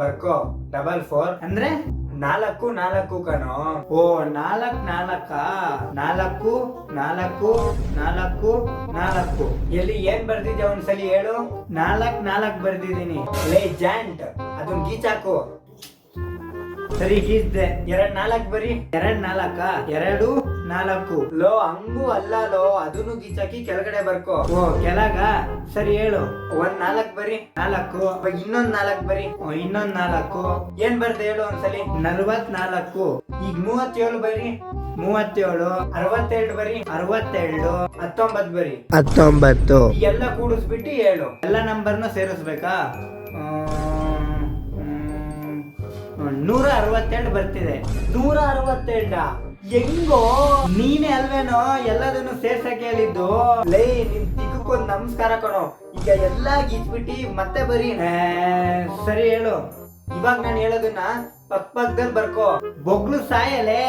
ಬರ್ಕೋ 4 ಅಂದ್ರೆ 4 ಕಣೋ. ಓ 4 4 4 4 ಎಲ್ಲಿ ಏನ್ ಬರ್ದಿದ್ಯಾ ಒಂದ್ಸಲಿ ಹೇಳು. 4 ಬರ್ದಿದ್ದೀನಿ. ಲೇ ಜಾಂಟ್, ಅದನ್ ಗೀಚಾಕು. ಸರಿ ಗೀಸ್ದೆ. 4 ಬರಿ. 2 4 ಲೋ ಹಂಗೂ ಅಲ್ಲ ಲೋ, ಅದನ್ನು ಗೀಚಾಕಿ ಕೆಳಗಡೆ ಬರ್ಕೋ. ಓ ಕೆಳಗ. ಸರಿ ಹೇಳು. 4 ಬರಿ. 4 ಇವಾಗ ಇನ್ನೊಂದ್ 4 ಬರಿ. ಇನ್ನೊಂದ್ 4 ಏನ್ ಬರ್ದೆ ಹೇಳು ಒಂದ್ಸಲಿ. 44 ಈಗ 37 ಬರಿ. 37 62 ಬರಿ. 62 19 ಬರಿ. 19 ಎಲ್ಲ ಕೂಡಿಸ್ಬಿಟ್ಟು ಹೇಳು. ಎಲ್ಲ ನಂಬರ್ನ ಸೇರಿಸ್ಬೇಕಾ? 162 ಬರ್ತಿದೆ. 162 ಹೆಂಗೋ? ನೀನೇ ಅಲ್ವೇನೋ ಎಲ್ಲದನ್ನು ಸೇರ್ಸಕ್ಕೆ ಹೇಳಿದ್ದು. ಲೇ ನಿನ್ ತಿಕ್ಕೊಂದ್ ನಮಸ್ಕಾರ ಕಣೋ. ಈಗ ಎಲ್ಲಾ ಗೀಚ್ಬಿಟ್ಟಿ ಮತ್ತೆ ಬರಿ. ಸರಿ ಹೇಳು. ಇವಾಗ ನಾನು ಹೇಳೋದನ್ನ ಪಕ್ಕದಲ್ಲಿ ಬರ್ಕೋ. ಬೊಗ್ಲು ಸಾಯಲೇ.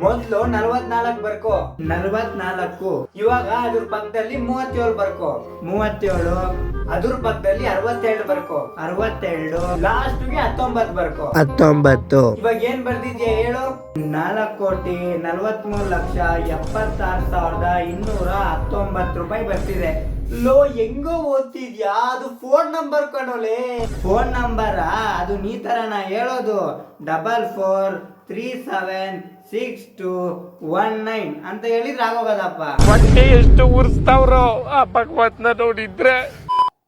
ಮೊದ್ಲು 44 ಬರ್ಕೋ. 44 ಇವಾಗ ಅದ್ರ ಪಕ್ಕದಲ್ಲಿ 37 ಬರ್ಕೋ. 37 ಅದ್ರ ಪಕ್ಕದಲ್ಲಿ 62 ಬರ್ಕೋ. 62 ಲಾಸ್ಟ್ಗೆ 19 ಬರ್ಕೋ. 19 ಇವಾಗ ಏನ್ ಬರ್ದಿದ್ಯಾ ಹೇಳು. 4,46,76,219 ರೂಪಾಯಿ ಬರ್ತಿದೆ. ಲೋ ಹೆಂಗೋ ಓದ್ತಿದ್ಯಾ? ಅದು ಫೋನ್ ನಂಬರ್ ಕಣೋಲೆ. ಫೋನ್ ನಂಬರ? ಅದು ನೀ ತರನ ಹೇಳೋದು. 44376219 ಅಂತ ಹೇಳಿದ್ರೆ ಆಗೋಗದಪ್ಪ. ಹೊಟ್ಟೆ ಎಷ್ಟು ಉರ್ಸ್ತಾವ್ರೋ ಆ ಭಗವತ್ನ ನೋಡಿದ್ರೆ.